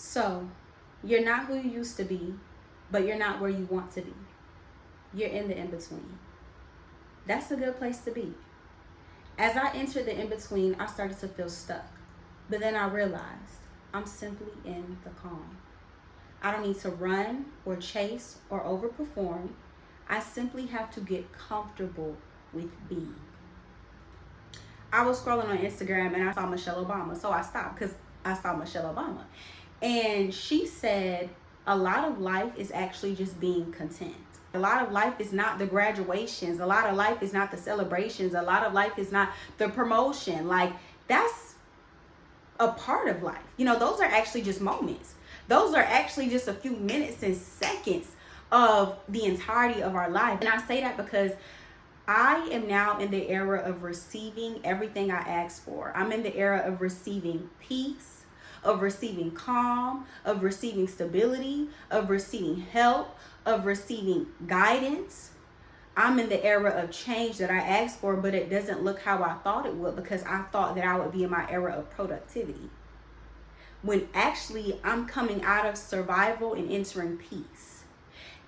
So, you're not who you used to be, but you're not where you want to be. You're in the in between. That's a good place to be. As I entered the in between, I started to feel stuck. But then I realized I'm simply in the calm. I don't need to run or chase or overperform. I simply have to get comfortable with being. I was scrolling on Instagram and I saw Michelle Obama. So I stopped because I saw Michelle Obama. And she said a lot of life is actually just being content. A lot of life is not the graduations. A lot of life is not the celebrations. A lot of life is not the promotion. Like, that's a part of life. You know, those are actually just moments. Those are actually just a few minutes and seconds of the entirety of our life. And I say that because I am now in the era of receiving everything I asked for. I'm in the era of receiving peace, of receiving calm, of receiving stability, of receiving help, of receiving guidance. I'm in the era of change that I asked for, but it doesn't look how I thought it would because I thought that I would be in my era of productivity. When actually I'm coming out of survival and entering peace.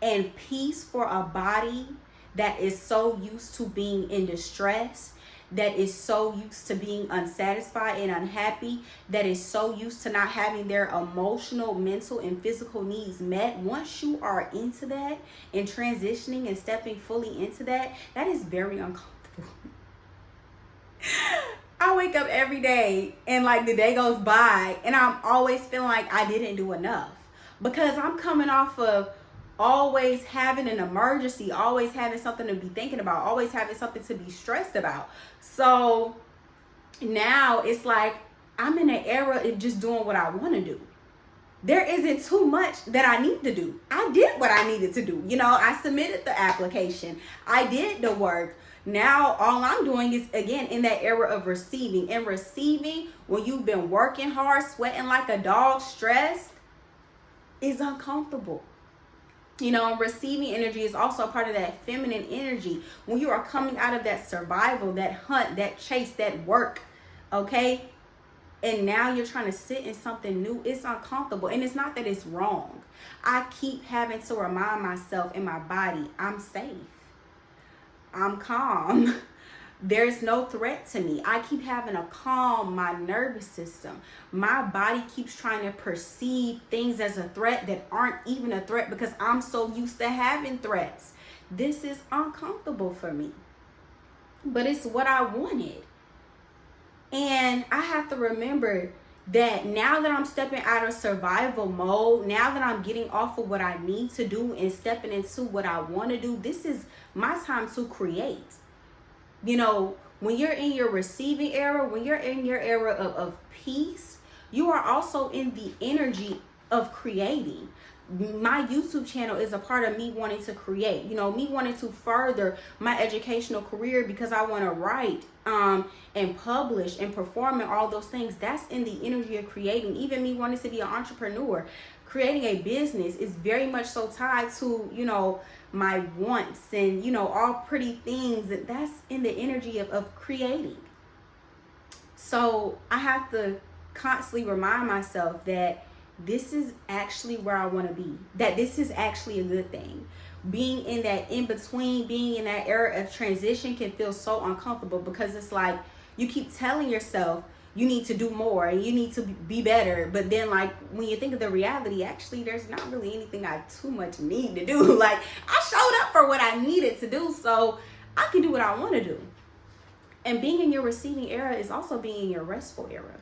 And peace for a body that is so used to being in distress, that is so used to being unsatisfied and unhappy, that is so used to not having their emotional, mental, and physical needs met. Once you are into that and transitioning and stepping fully into that, that is very uncomfortable. I wake up every day and like the day goes by and I'm always feeling like I didn't do enough because I'm coming off of always having an emergency, always having something to be thinking about, always having something to be stressed about. So now it's like I'm in an era of just doing what I want to do. There isn't too much that I need to do. I did what I needed to do. You know, I submitted the application. I did the work. Now all I'm doing is, again, in that era of receiving. And receiving, when you've been working hard, sweating like a dog, stressed, is uncomfortable. You know, receiving energy is also a part of that feminine energy. When you are coming out of that survival, that hunt, that chase, that work, okay? And now you're trying to sit in something new. It's uncomfortable. And it's not that it's wrong. I keep having to remind myself in my body, I'm safe. I'm calm. There's no threat to me. I keep having to calm my nervous system. My body keeps trying to perceive things as a threat that aren't even a threat because I'm so used to having threats. This is uncomfortable for me. But it's what I wanted. And I have to remember that now that I'm stepping out of survival mode, now that I'm getting off of what I need to do and stepping into what I want to do, this is my time to create. You know, when you're in your receiving era, when you're in your era of peace, you are also in the energy of creating. My YouTube channel is a part of me wanting to create, you know, me wanting to further my educational career because I want to write and publish and perform and all those things. That's in the energy of creating. Even me wanting to be an entrepreneur, creating a business is very much so tied to, you know, my wants and, you know, all pretty things. That's in the energy of creating. So I have to constantly remind myself that this is actually where I want to be, that this is actually a good thing. Being in that in between, being in that era of transition can feel so uncomfortable because it's like you keep telling yourself you need to do more and you need to be better. But then, like, when you think of the reality, actually, there's not really anything I too much need to do. Like, I showed up for what I needed to do, so I can do what I want to do. And being in your receiving era is also being in your restful era.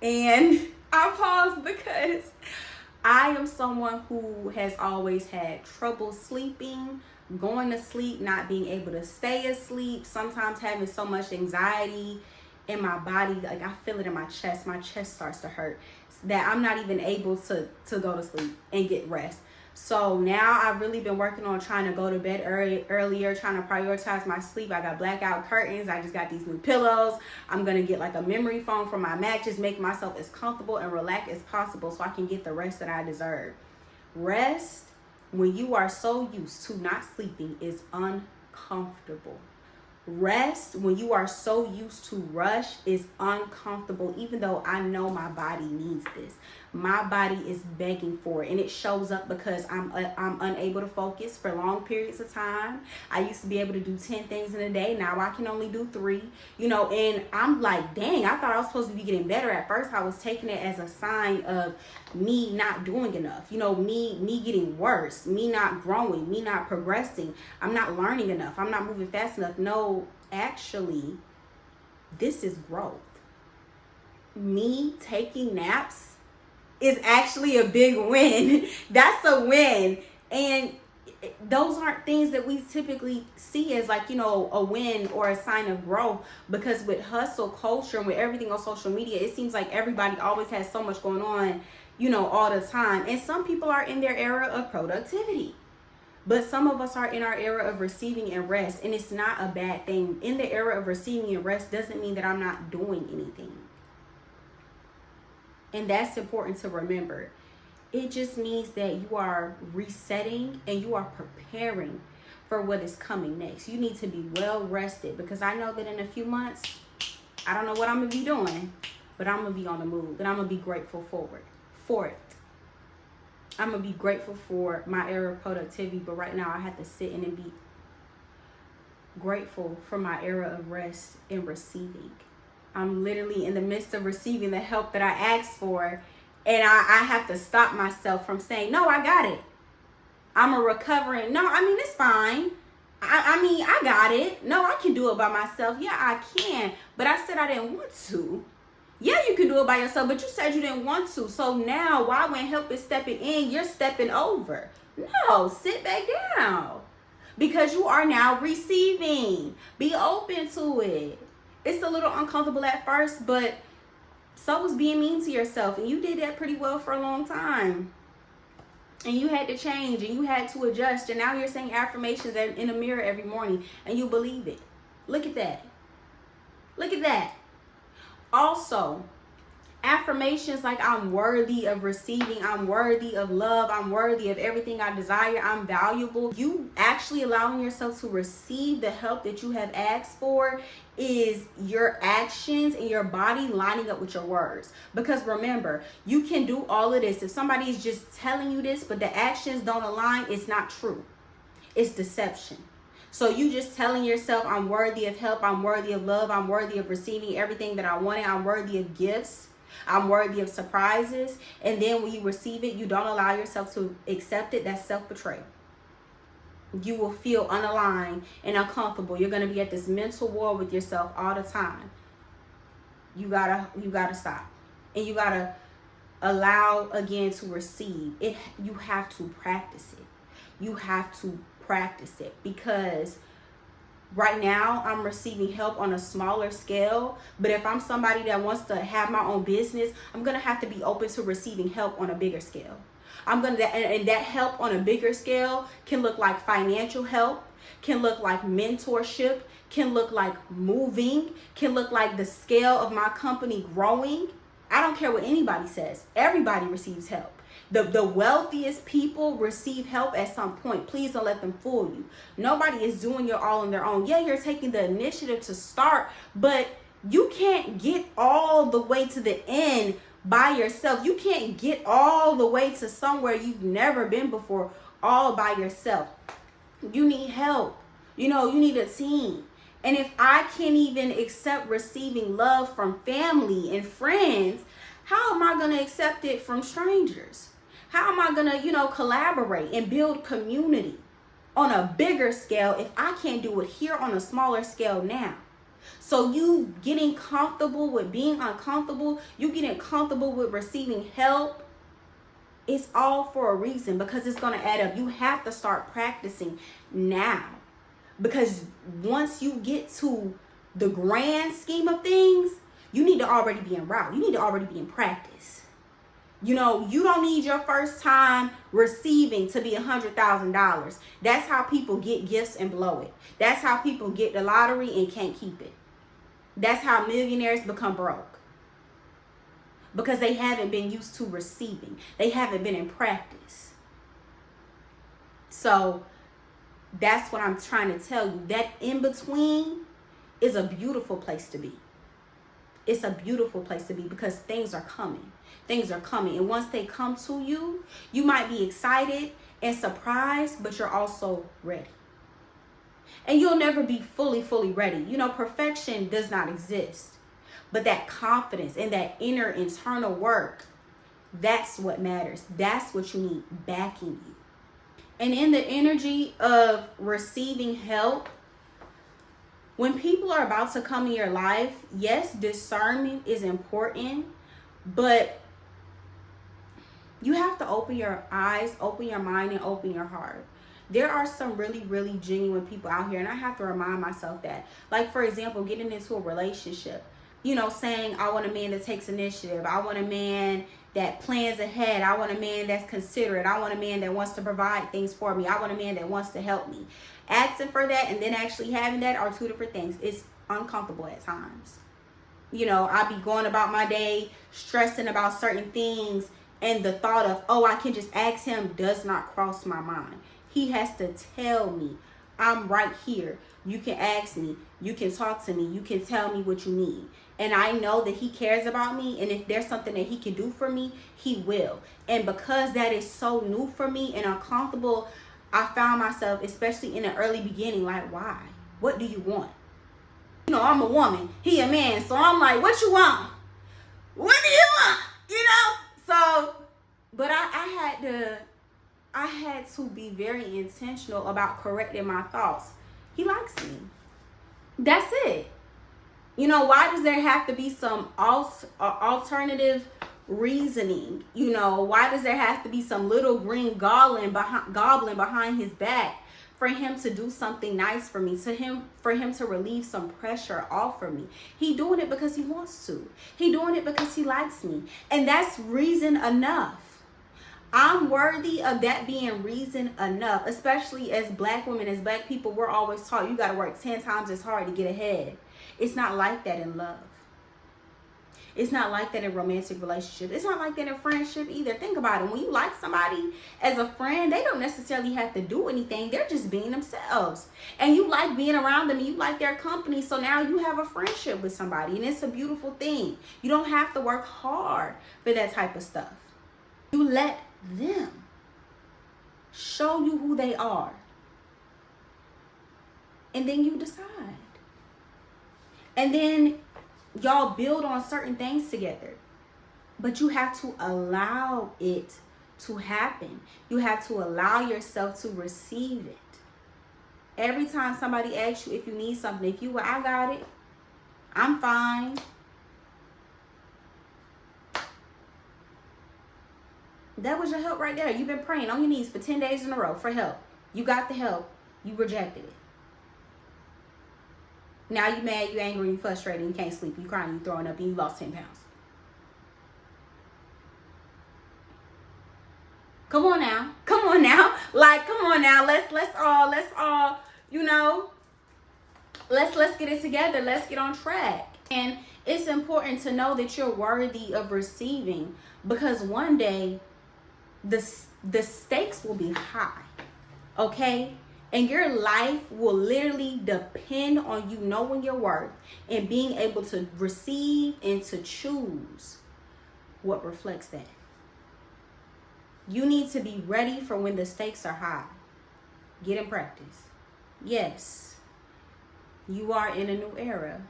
And I pause because I am someone who has always had trouble sleeping, going to sleep, not being able to stay asleep, sometimes having so much anxiety in my body, like I feel it in my chest starts to hurt, that I'm not even able to go to sleep and get rest. So now I've really been working on trying to go to bed earlier, trying to prioritize my sleep. I got blackout curtains. I just got these new pillows. I'm going to get like a memory foam for my mattress, make myself as comfortable and relaxed as possible so I can get the rest that I deserve. Rest, when you are so used to not sleeping, is uncomfortable. Rest, when you are so used to rush, is uncomfortable, even though I know my body needs this. My body is begging for it, and it shows up because I'm unable to focus for long periods of time. I used to be able to do 10 things in a day. Now I can only do 3, and I'm like, dang, I thought I was supposed to be getting better. At first I was taking it as a sign of me not doing enough, me getting worse, me not growing, me not progressing. I'm not learning enough. I'm not moving fast enough. No, actually, this is growth. Me taking naps is actually a big win. That's a win. And those aren't things that we typically see as like, a win or a sign of growth, because with hustle culture and with everything on social media, it seems like everybody always has so much going on, all the time. And some people are in their era of productivity, but some of us are in our era of receiving and rest, and it's not a bad thing. In the era of receiving and rest doesn't mean that I'm not doing anything. And that's important to remember. It just means that you are resetting and you are preparing for what is coming next. You need to be well rested, because I know that in a few months, I don't know what I'm going to be doing, but I'm going to be on the move, and I'm going to be grateful for it. I'm going to be grateful for my era of productivity, but right now I have to sit in and be grateful for my era of rest and receiving. I'm literally in the midst of receiving the help that I asked for, and I have to stop myself from saying, no, I got it. I'm a recovering. No, it's fine. I got it. No, I can do it by myself. Yeah, I can. But I said I didn't want to. Yeah, you can do it by yourself, but you said you didn't want to. So now, why when help is stepping in, you're stepping over? No, sit back down. Because you are now receiving. Be open to it. It's a little uncomfortable at first, but so was being mean to yourself. And you did that pretty well for a long time. And you had to change, and you had to adjust. And now you're saying affirmations in a mirror every morning, and you believe it. Look at that. Look at that. Also, affirmations like I'm worthy of receiving, I'm worthy of love, I'm worthy of everything I desire, I'm valuable. You actually allowing yourself to receive the help that you have asked for is your actions and your body lining up with your words. Because remember, you can do all of this. If somebody is just telling you this, but the actions don't align, it's not true. It's deception. So you just telling yourself, I'm worthy of help, I'm worthy of love, I'm worthy of receiving everything that I wanted, I'm worthy of gifts, I'm worthy of surprises. And then when you receive it, you don't allow yourself to accept it. That's self-betrayal. You will feel unaligned and uncomfortable. You're going to be at this mental war with yourself all the time. You gotta stop. And you gotta allow again to receive it. You have to practice it. You have to practice it, because right now I'm receiving help on a smaller scale. But if I'm somebody that wants to have my own business, I'm gonna have to be open to receiving help on a bigger scale. And that help on a bigger scale can look like financial help, can look like mentorship, can look like moving, can look like the scale of my company growing. I don't care what anybody says. Everybody receives help. The wealthiest people receive help at some point. Please don't let them fool you. Nobody is doing it all on their own. Yeah, you're taking the initiative to start, but you can't get all the way to the end by yourself. You can't get all the way to somewhere you've never been before all by yourself. You need help. You need a team. And if I can't even accept receiving love from family and friends, how am I going to accept it from strangers? How am I going to, collaborate and build community on a bigger scale if I can't do it here on a smaller scale now? So you getting comfortable with being uncomfortable, you getting comfortable with receiving help, it's all for a reason, because it's going to add up. You have to start practicing now, because once you get to the grand scheme of things, you need to already be en route. You need to already be in practice. You don't need your first time receiving to be $100,000. That's how people get gifts and blow it. That's how people get the lottery and can't keep it. That's how millionaires become broke. Because they haven't been used to receiving. They haven't been in practice. So that's what I'm trying to tell you. That in between, is a beautiful place to be. It's a beautiful place to be because things are coming. Things are coming. And once they come to you, you might be excited and surprised, but you're also ready. And you'll never be fully ready. You know, perfection does not exist. But that confidence and that inner internal work, that's what matters. That's what you need backing you. And in the energy of receiving help, when people are about to come in your life, yes, discernment is important, but you have to open your eyes, open your mind, and open your heart. There are some really genuine people out here, and I have to remind myself that. Like, for example, getting into a relationship, you know, saying, I want a man that takes initiative. I want a man that plans ahead. I want a man that's considerate. I want a man that wants to provide things for me. I want a man that wants to help me. Asking for that and then actually having that are two different things. It's uncomfortable at times. You know, I be going about my day stressing about certain things, and the thought of, oh, I can just ask him does not cross my mind. He has to tell me, I'm right here. You can ask me. You can talk to me. You can tell me what you need. And I know that he cares about me. And if there's something that he can do for me, he will. And because that is so new for me and uncomfortable, I found myself, especially in the early beginning, like, why? What do you want? You know, I'm a woman. He a man. So I'm like, what you want? What do you want? You know? So, but I had to be very intentional about correcting my thoughts. He likes me. That's it. You know, why does there have to be some alternative reasoning? You know, why does there have to be some little green goblin behind his back for him to do something nice for me, for him to relieve some pressure off of me? He doing it because he wants to. He doing it because he likes me. And that's reason enough. I'm worthy of that being reason enough, especially as Black women, as Black people. We're always taught you got to work 10 times as hard to get ahead. It's not like that in love. It's not like that in romantic relationships. It's not like that in friendship either. Think about it. When you like somebody as a friend, they don't necessarily have to do anything. They're just being themselves. And you like being around them and you like their company. So now you have a friendship with somebody. And it's a beautiful thing. You don't have to work hard for that type of stuff. You let them show you who they are. And then you decide. And then y'all build on certain things together. But you have to allow it to happen. You have to allow yourself to receive it. Every time somebody asks you if you need something, if you were, I got it. I'm fine. That was your help right there. You've been praying on your knees for 10 days in a row for help. You got the help. You rejected it. Now you mad, you angry, you frustrated, you can't sleep, you crying, you throwing up, and you lost 10 pounds. Come on now. Come on now. Like, come on now. Let's all, you know, let's get it together. Let's get on track. And it's important to know that you're worthy of receiving, because one day the stakes will be high. Okay? And your life will literally depend on you knowing your worth and being able to receive and to choose what reflects that. You need to be ready for when the stakes are high. Get in practice. Yes, you are in a new era.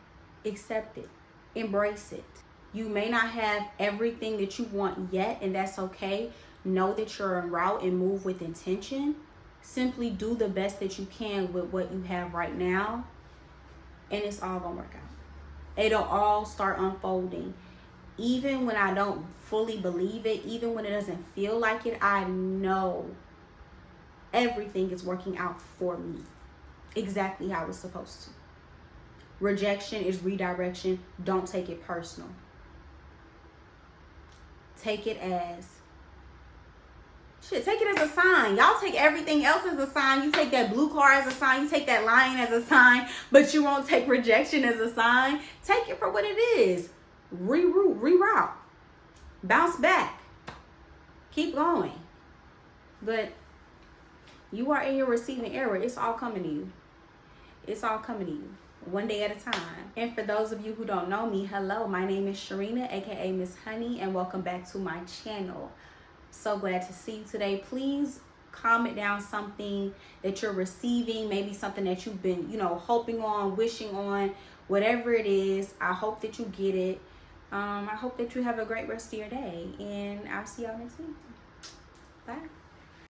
Accept it. Embrace it. You may not have everything that you want yet, and that's okay. Know that you're en route and move with intention. Simply do the best that you can with what you have right now, and it's all gonna work out. It'll all start unfolding. Even when I don't fully believe it, even when it doesn't feel like it, I know everything is working out for me exactly how it's supposed to. Rejection is redirection. Don't take it personal. Take it as take it as a sign. Y'all take everything else as a sign. You take that blue car as a sign. You take that lion as a sign, but you won't take rejection as a sign. Take it for what it is. Reroute. Bounce back. Keep going. But you are in your receiving era. It's all coming to you. It's all coming to you. one day at a time. And for those of you who don't know me, hello, my name is Sharina, aka Miss Honey, and welcome back to my channel. So glad to see you today. Please comment down something that you're receiving, maybe something that you've been, hoping on, wishing on, whatever it is. I hope that you get it. I hope that you have a great rest of your day, and I'll see y'all next week. Bye.